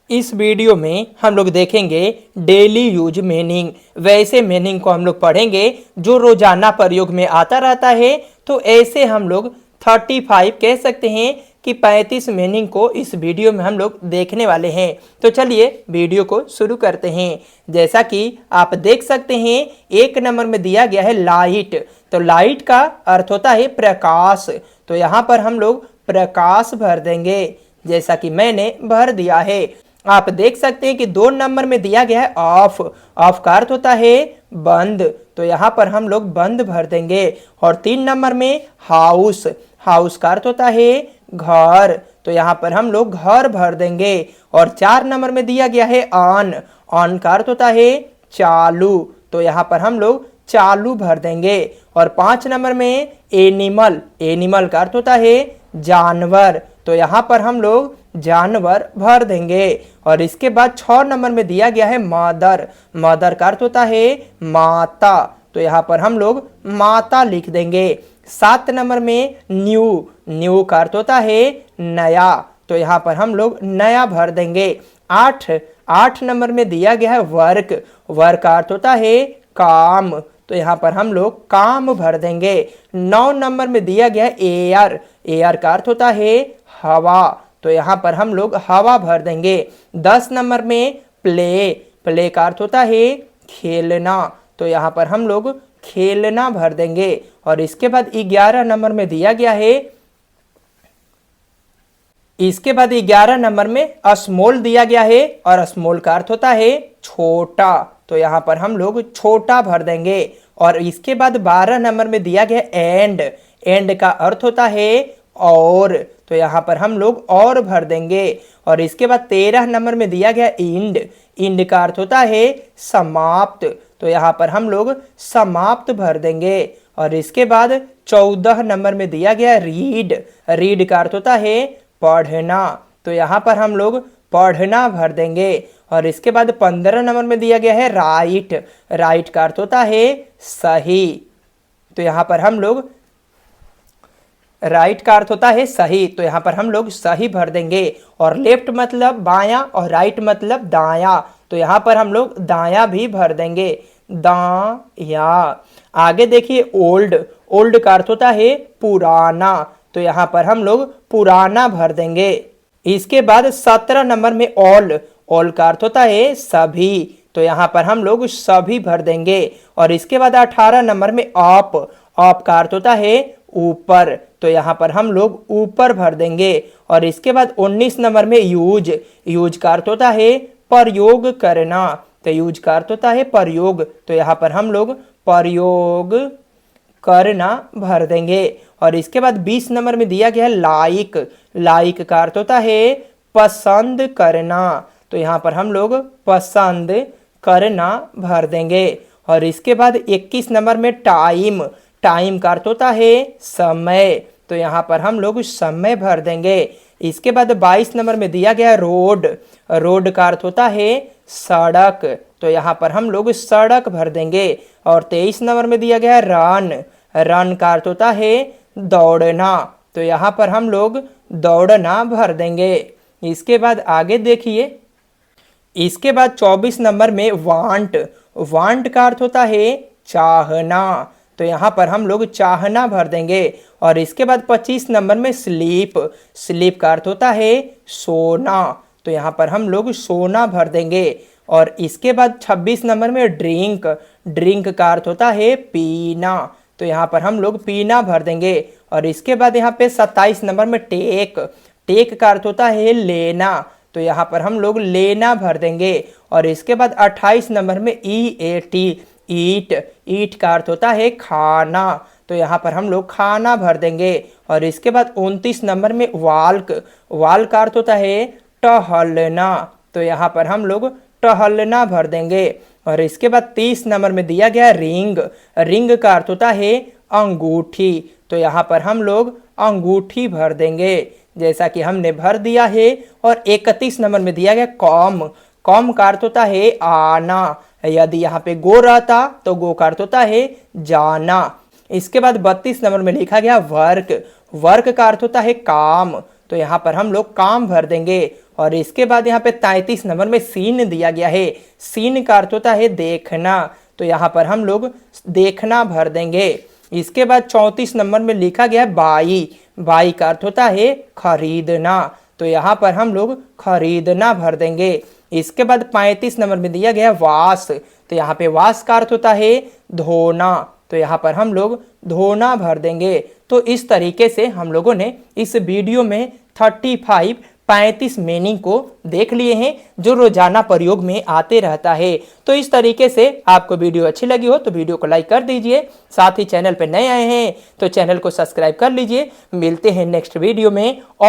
इस वीडियो में हम लोग देखेंगे डेली यूज मीनिंग। वैसे मीनिंग को हम लोग पढ़ेंगे जो रोजाना प्रयोग में आता रहता है। तो ऐसे हम लोग 35 कह सकते हैं कि 35 मीनिंग को इस वीडियो में हम लोग देखने वाले हैं। तो चलिए वीडियो को शुरू करते हैं। जैसा कि आप देख सकते हैं, 1 नंबर में दिया गया है लाइट। तो लाइट का अर्थ होता है प्रकाश। तो यहाँ पर हम लोग प्रकाश भर देंगे, जैसा कि मैंने भर दिया है। आप देख सकते हैं कि 2 नंबर में दिया गया है ऑफ। ऑफ का अर्थ होता है बंद। तो यहाँ पर हम लोग बंद भर देंगे। और 3 नंबर में हाउस। हाउस का अर्थ होता है घर। तो यहाँ पर हम लोग घर भर देंगे। और 4 नंबर में दिया गया है ऑन। ऑन का अर्थ होता है चालू। तो यहाँ पर हम लोग चालू भर देंगे। और 5 नंबर में एनिमल। एनिमल का अर्थ होता है जानवर। तो यहाँ पर हम लोग जानवर भर देंगे। और इसके बाद 6 नंबर में दिया गया है मदर। मदर का अर्थ होता है माता। तो यहाँ पर हम लोग माता लिख देंगे। 7 नंबर में न्यू। न्यू का अर्थ होता है नया। तो यहाँ पर हम लोग नया भर देंगे। 8 नंबर में दिया गया है वर्क। वर्क का अर्थ होता है काम। तो यहाँ पर हम लोग काम भर देंगे। 9 नंबर में दिया गया है एयर। एयर का अर्थ होता है हवा। तो यहाँ पर हम लोग हवा भर देंगे। 10 नंबर में प्ले। प्ले का अर्थ होता है खेलना। तो यहाँ पर हम लोग खेलना भर देंगे। और इसके बाद 11 नंबर में दिया गया है, इसके बाद 11 नंबर में स्मॉल दिया गया है। और स्मॉल का अर्थ होता है छोटा। तो यहाँ पर हम लोग छोटा भर देंगे। और इसके बाद 12 नंबर में दिया गया एंड। एंड का अर्थ होता है और। तो यहाँ पर हम लोग और भर देंगे। और इसके बाद 13 नंबर में दिया गया इंड। इंड का अर्थ होता है समाप्त। तो यहाँ पर हम लोग समाप्त भर देंगे। और इसके बाद 14 नंबर में दिया गया रीड। रीड का अर्थ होता है पढ़ना। तो यहाँ पर हम लोग पढ़ना भर देंगे। और इसके बाद 15 नंबर में दिया गया है राइट। राइट का अर्थ होता है सही। तो यहाँ पर हम लोग राइट का अर्थ होता है सही। तो यहाँ पर हम लोग सही भर देंगे। और लेफ्ट मतलब बायां और राइट मतलब दायां। तो यहाँ पर हम लोग दायां भी भर देंगे, दायां। आगे देखिए ओल्ड। ओल्ड का अर्थ होता है पुराना। तो यहाँ पर हम लोग पुराना भर देंगे। इसके बाद 17 नंबर में ऑल। ऑल का अर्थ होता है सभी। तो यहाँ पर हम लोग सभी भर देंगे। और इसके बाद 18 नंबर में अप। अप का अर्थ होता है ऊपर। तो यहाँ पर हम लोग ऊपर भर देंगे। और इसके बाद 19 नंबर में यूज। यूज का अर्थ होता है प्रयोग करना। तो यूज का अर्थ होता है प्रयोग। तो यहाँ पर हम लोग प्रयोग करना भर देंगे। और इसके बाद 20 नंबर में दिया गया है लाइक। लाइक का अर्थ होता है पसंद करना। तो यहाँ पर हम लोग पसंद करना भर देंगे। और इसके बाद 21 नंबर में टाइम। टाइम का अर्थ होता है समय। तो यहाँ पर हम लोग समय भर देंगे। इसके बाद 22 नंबर में दिया गया रोड। रोड का अर्थ होता है सड़क। तो यहाँ पर हम लोग सड़क भर देंगे। और 23 नंबर में दिया गया है रन। रन का अर्थ होता है दौड़ना। तो यहाँ पर हम लोग दौड़ना भर देंगे। इसके बाद आगे देखिए, इसके बाद 24 नंबर में वांट। वांट का अर्थ होता है चाहना। तो यहाँ पर हम लोग चाहना भर देंगे। और इसके बाद 25 नंबर में स्लीप। स्लीप का अर्थ होता है सोना। तो यहाँ पर हम लोग सोना भर देंगे। और इसके बाद 26 नंबर में ड्रिंक। ड्रिंक का अर्थ होता है पीना। तो यहाँ पर हम लोग पीना भर देंगे। और इसके बाद यहाँ पे 27 नंबर में टेक। टेक का अर्थ होता है लेना। तो यहाँ पर हम लोग लेना भर देंगे। और इसके बाद 28 नंबर में EAT। ईट। ईट का अर्थ होता है खाना। तो यहाँ पर हम लोग खाना भर देंगे। और इसके बाद 29 नंबर में वाल्क। वाल्क का अर्थ होता है टहलना। तो यहाँ पर हम लोग टहलना भर देंगे। और इसके बाद 30 नंबर में दिया गया रिंग। रिंग का अर्थ होता है अंगूठी। तो यहाँ पर हम लोग अंगूठी भर देंगे, जैसा कि हमने भर दिया है। और 31 नंबर में दिया गया कॉम। कॉम का अर्थ होता है आना। यदि यहाँ पे गो रहता तो गो का अर्थ होता है जाना। इसके बाद 32 नंबर में लिखा गया वर्क। वर्क का अर्थ होता है काम। तो यहाँ पर हम लोग काम भर देंगे। और इसके बाद यहाँ पे 33 नंबर में सीन दिया गया है। सीन का अर्थ होता है देखना, तो यहाँ पर हम लोग देखना भर देंगे। इसके बाद 34 नंबर में लिखा गया है बाई। बाई का अर्थ होता है खरीदना, तो यहाँ पर हम लोग खरीदना भर देंगे। इसके बाद 35 नंबर में दिया गया वास, तो यहाँ पे वास का अर्थ होता है धोना, तो यहाँ पर हम लोग धोना भर देंगे। तो इस तरीके से हम लोगों ने इस वीडियो में 35 मीनिंग को देख लिए हैं जो रोजाना प्रयोग में आते रहता है। तो इस तरीके से आपको वीडियो अच्छी लगी हो तो वीडियो को लाइक कर दीजिए, साथ ही चैनल पर नए आए हैं तो चैनल को सब्सक्राइब कर लीजिए। मिलते हैं नेक्स्ट वीडियो में और